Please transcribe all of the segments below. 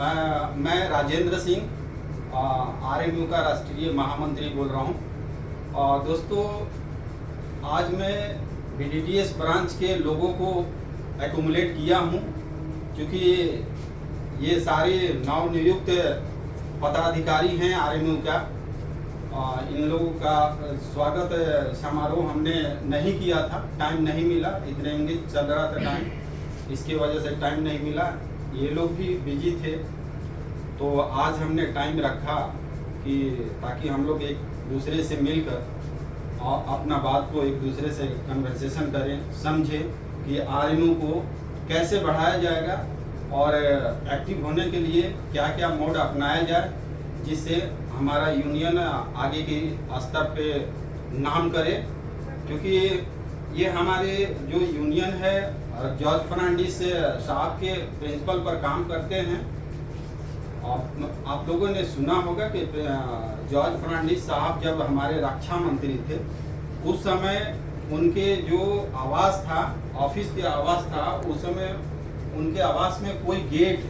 मैं राजेंद्र सिंह आरएमयू का राष्ट्रीय महामंत्री बोल रहा हूँ। और दोस्तों, आज मैं बीडीटीएस ब्रांच के लोगों को एक्युमुलेट किया हूँ, क्योंकि ये सारे नवनियुक्त पदाधिकारी हैं आरएमयू का। इन लोगों का स्वागत समारोह हमने नहीं किया था, टाइम नहीं मिला, इतने एंगेज चल रहा था टाइम, इसकी वजह से टाइम नहीं मिला। ये लोग भी बिजी थे, तो आज हमने टाइम रखा कि ताकि हम लोग एक दूसरे से मिलकर और अपना बात को एक दूसरे से कन्वर्सेशन करें, समझें कि आरएमयू को कैसे बढ़ाया जाएगा और एक्टिव होने के लिए क्या क्या मोड अपनाया जाए, जिससे हमारा यूनियन आगे के स्तर पे नाम करे। क्योंकि ये हमारे जो यूनियन है जॉर्ज फर्नांडिस साहब के प्रिंसिपल पर काम करते हैं। आप लोगों ने सुना होगा कि जॉर्ज फर्नांडिस साहब जब हमारे रक्षा मंत्री थे, उस समय उनके जो आवास था, ऑफिस के आवास था, उस समय उनके आवास में कोई गेट,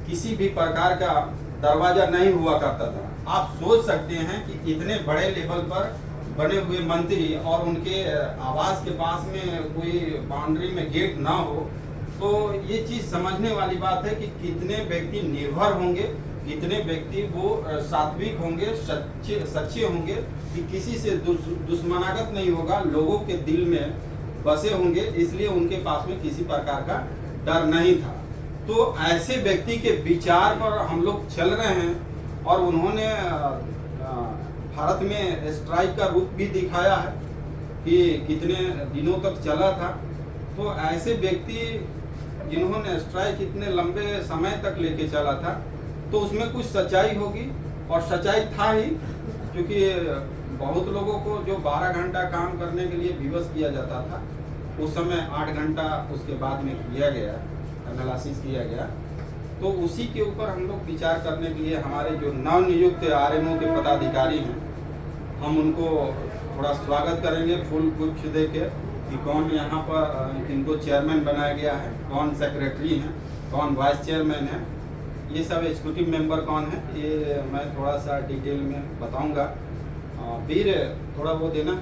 किसी भी प्रकार का दरवाजा नहीं हुआ करता था। आप सोच सकते हैं कि इतने बड़े लेवल पर बने हुए मंत्री और उनके आवास के पास में कोई बाउंड्री में गेट ना हो, तो ये चीज़ समझने वाली बात है कि कितने व्यक्ति निर्भर होंगे, कितने व्यक्ति वो सात्विक होंगे, सच्चे होंगे, कि किसी से दुश्मनागत नहीं होगा, लोगों के दिल में बसे होंगे, इसलिए उनके पास में किसी प्रकार का डर नहीं था। तो ऐसे व्यक्ति के विचार पर हम लोग चल रहे हैं और उन्होंने भारत में स्ट्राइक का रूप भी दिखाया है कि कितने दिनों तक चला था। तो ऐसे व्यक्ति जिन्होंने स्ट्राइक इतने लंबे समय तक लेके चला था, तो उसमें कुछ सच्चाई होगी, और सच्चाई था ही, क्योंकि बहुत लोगों को जो 12 घंटा काम करने के लिए विवश किया जाता था, उस समय 8 घंटा उसके बाद में किया गया, एनालिसिस किया गया। तो उसी के ऊपर हम लोग विचार करने के लिए हमारे जो नवनियुक्त आरएमओ के पदाधिकारी हैं, हम उनको थोड़ा स्वागत करेंगे फूल गुच्छ दे के, कि कौन यहाँ पर इनको चेयरमैन बनाया गया है, कौन सेक्रेटरी हैं, कौन वाइस चेयरमैन है, ये सब एग्जीक्यूटिव मेंबर कौन है, ये मैं थोड़ा सा डिटेल में बताऊँगा। वीर, थोड़ा वो देना।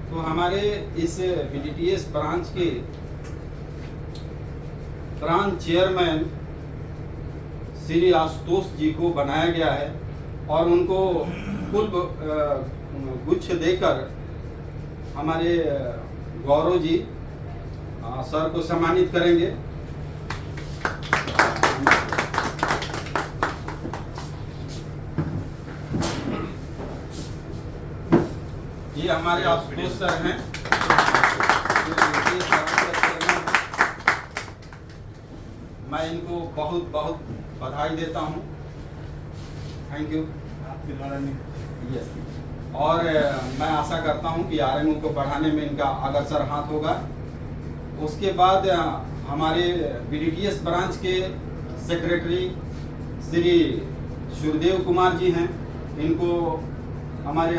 तो हमारे इस बीडीटीएस ब्रांच के ब्रांच चेयरमैन श्री आशुतोष जी को बनाया गया है, और उनको फुल गुच्छ देकर हमारे गौरव जी सर को सम्मानित करेंगे। ये हमारे आशुतोष सर हैं, मैं इनको बहुत बहुत बधाई देता हूँ, थैंक यू। यस, और मैं आशा करता हूँ कि आरएमयू को बढ़ाने में इनका अग्रसर हाथ होगा। उसके बाद हमारे बीडीटीएस ब्रांच के सेक्रेटरी श्री सुरदेव कुमार जी हैं, इनको हमारे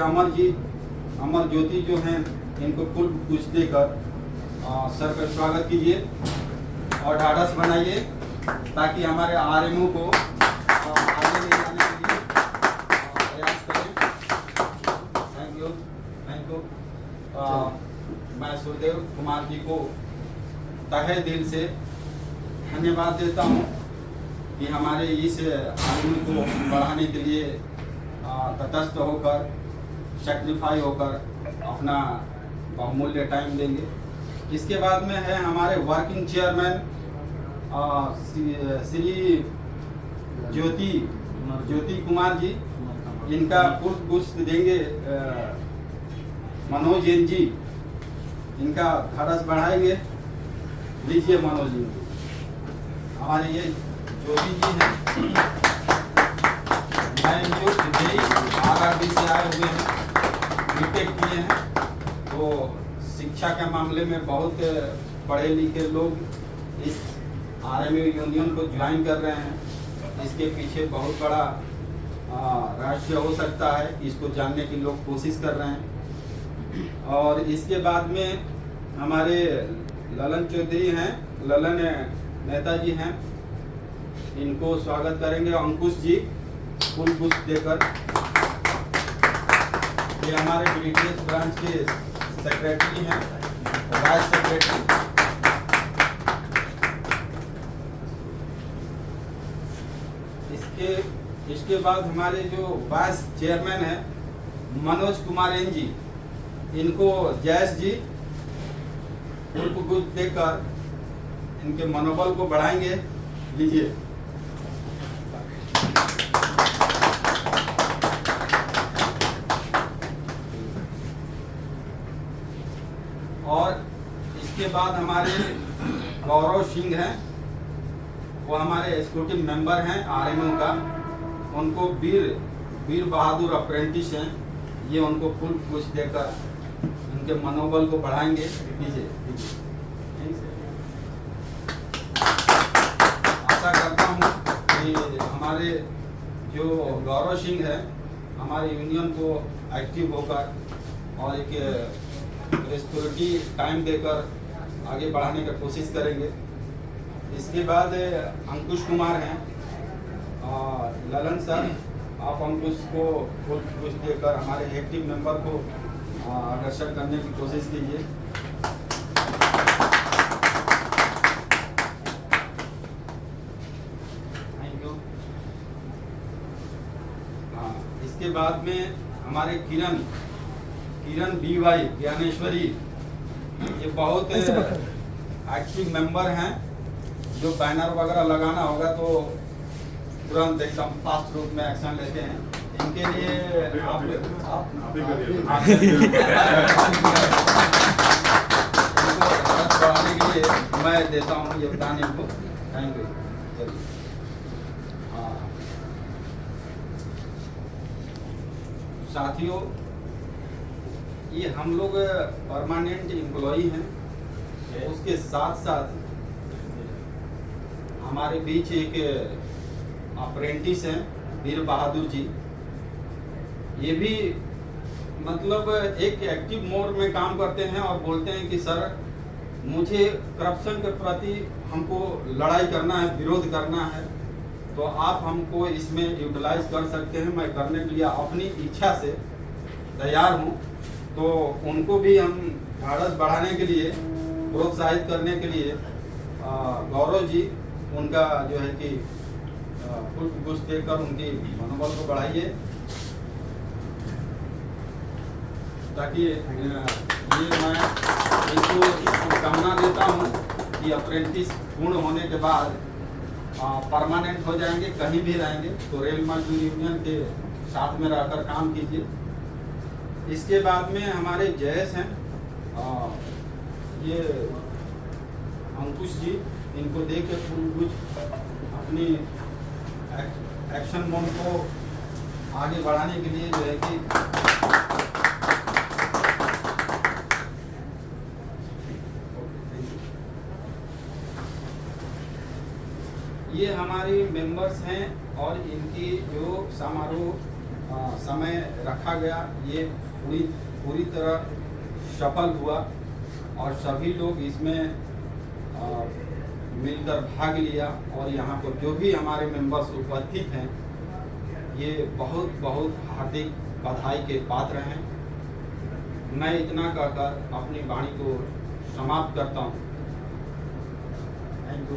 अमर ज्योति जो हैं, इनको फुल कुछ देकर सर का स्वागत कीजिए और ढाढ़स बनाइए, ताकि हमारे आरएमयू को आगे ले जाने के लिए प्रयास करें। Thank you. मैं सुरदेव कुमार जी को तहे दिल से धन्यवाद देता हूँ कि हमारे इस आरएमयू को बढ़ाने के लिए तटस्थ होकर, सेक्रीफाई होकर अपना बहुमूल्य टाइम देंगे। इसके बाद में है हमारे वर्किंग चेयरमैन श्री ज्योति कुमार जी, इनका पुष्प गुच्छ देंगे मनोज जैन जी, इनका ढाढ़स बढ़ाएंगे। लीजिए मनोज जी। हमारे ये ज्योति जी हैं, आरआरबी से आए हुए हैं, बीटेक किए हैं, तो शिक्षा के मामले में बहुत पढ़े लिखे लोग इस आरएमयू यूनियन को ज्वाइन कर रहे हैं। इसके पीछे बहुत बड़ा रहस्य हो सकता है, इसको जानने की लोग कोशिश कर रहे हैं। और इसके बाद में हमारे ललन चौधरी हैं, ललन नेताजी हैं, इनको स्वागत करेंगे अंकुश जी फुल पुष्प देकर। ये हमारे BDTS ब्रांच के सेक्रेटरी हैं, वाइस सेक्रेटरी। इसके बाद हमारे जो वाइस चेयरमैन हैं मनोज कुमार एन जी, इनको जयेश जी पुष्प देकर इनके मनोबल को बढ़ाएंगे। लीजिए। और इसके बाद हमारे गौरव सिंह हैं, वो हमारे एग्जीक्यूटिव मेंबर हैं RMO का, उनको वीर बहादुर अप्रेंटिस हैं, ये उनको फुल पुष्प देकर उनके मनोबल को बढ़ाएंगे। लीजिए। आशा करता हूँ कि हमारे जो गौरव सिंह है हमारे यूनियन को एक्टिव होकर और एक रिस्पॉन्सिबिलिटी टाइम देकर आगे बढ़ाने का कोशिश करेंगे। इसके बाद अंकुश कुमार हैं, ललन सर, आप अंकुश को फुल पुष्प देकर हमारे एक्टिव मेंबर को आकर्षण करने की कोशिश कीजिए। Thank you. इसके बाद में हमारे किरण BY ज्ञानेश्वरी, ये बहुत एक्टिव मेंबर हैं, जो बैनर वगैरह लगाना होगा तो तुरंत एकदम फास्ट रूप में एक्शन लेते हैं। इनके लिए आप बढ़ाने के लिए मैं देता हूँ योगदान इनको। Thank you. साथियों, ये हम लोग परमानेंट एम्प्लॉई हैं, उसके साथ साथ हमारे बीच एक अप्रेंटिस हैं वीर बहादुर जी, ये भी मतलब एक एक्टिव मोड में काम करते हैं और बोलते हैं कि सर मुझे करप्शन के प्रति हमको लड़ाई करना है, विरोध करना है, तो आप हमको इसमें यूटिलाइज कर सकते हैं। मैं करने के लिए अपनी इच्छा से तैयार हूँ। तो उनको भी हम ढाढ़स बढ़ाने के लिए, प्रोत्साहित करने के लिए गौरव जी, उनका जो है कि फुल पुष्प देकर उनकी मनोबल को बढ़ाइए, ताकि ये मैं इनको शुभकामना देता हूँ कि अप्रेंटिस पूर्ण होने के बाद परमानेंट हो जाएंगे, कहीं भी रहेंगे तो रेल मजदूर यूनियन के साथ में रहकर काम कीजिए। इसके बाद में हमारे जयेश हैं, ये अंकुश जी, इनको दे के कुछ अपनी एक्शन मोड को आगे बढ़ाने के लिए जो है कि ये हमारी मेंबर्स हैं और इनकी जो समारोह समय रखा गया ये पूरी तरह सफल हुआ और सभी लोग इसमें मिलकर भाग लिया। और यहाँ पर जो भी हमारे मेंबर्स उपस्थित हैं ये बहुत बहुत हार्दिक बधाई के पात्र हैं। मैं इतना कहकर अपनी वाणी को समाप्त करता हूँ। Thank you.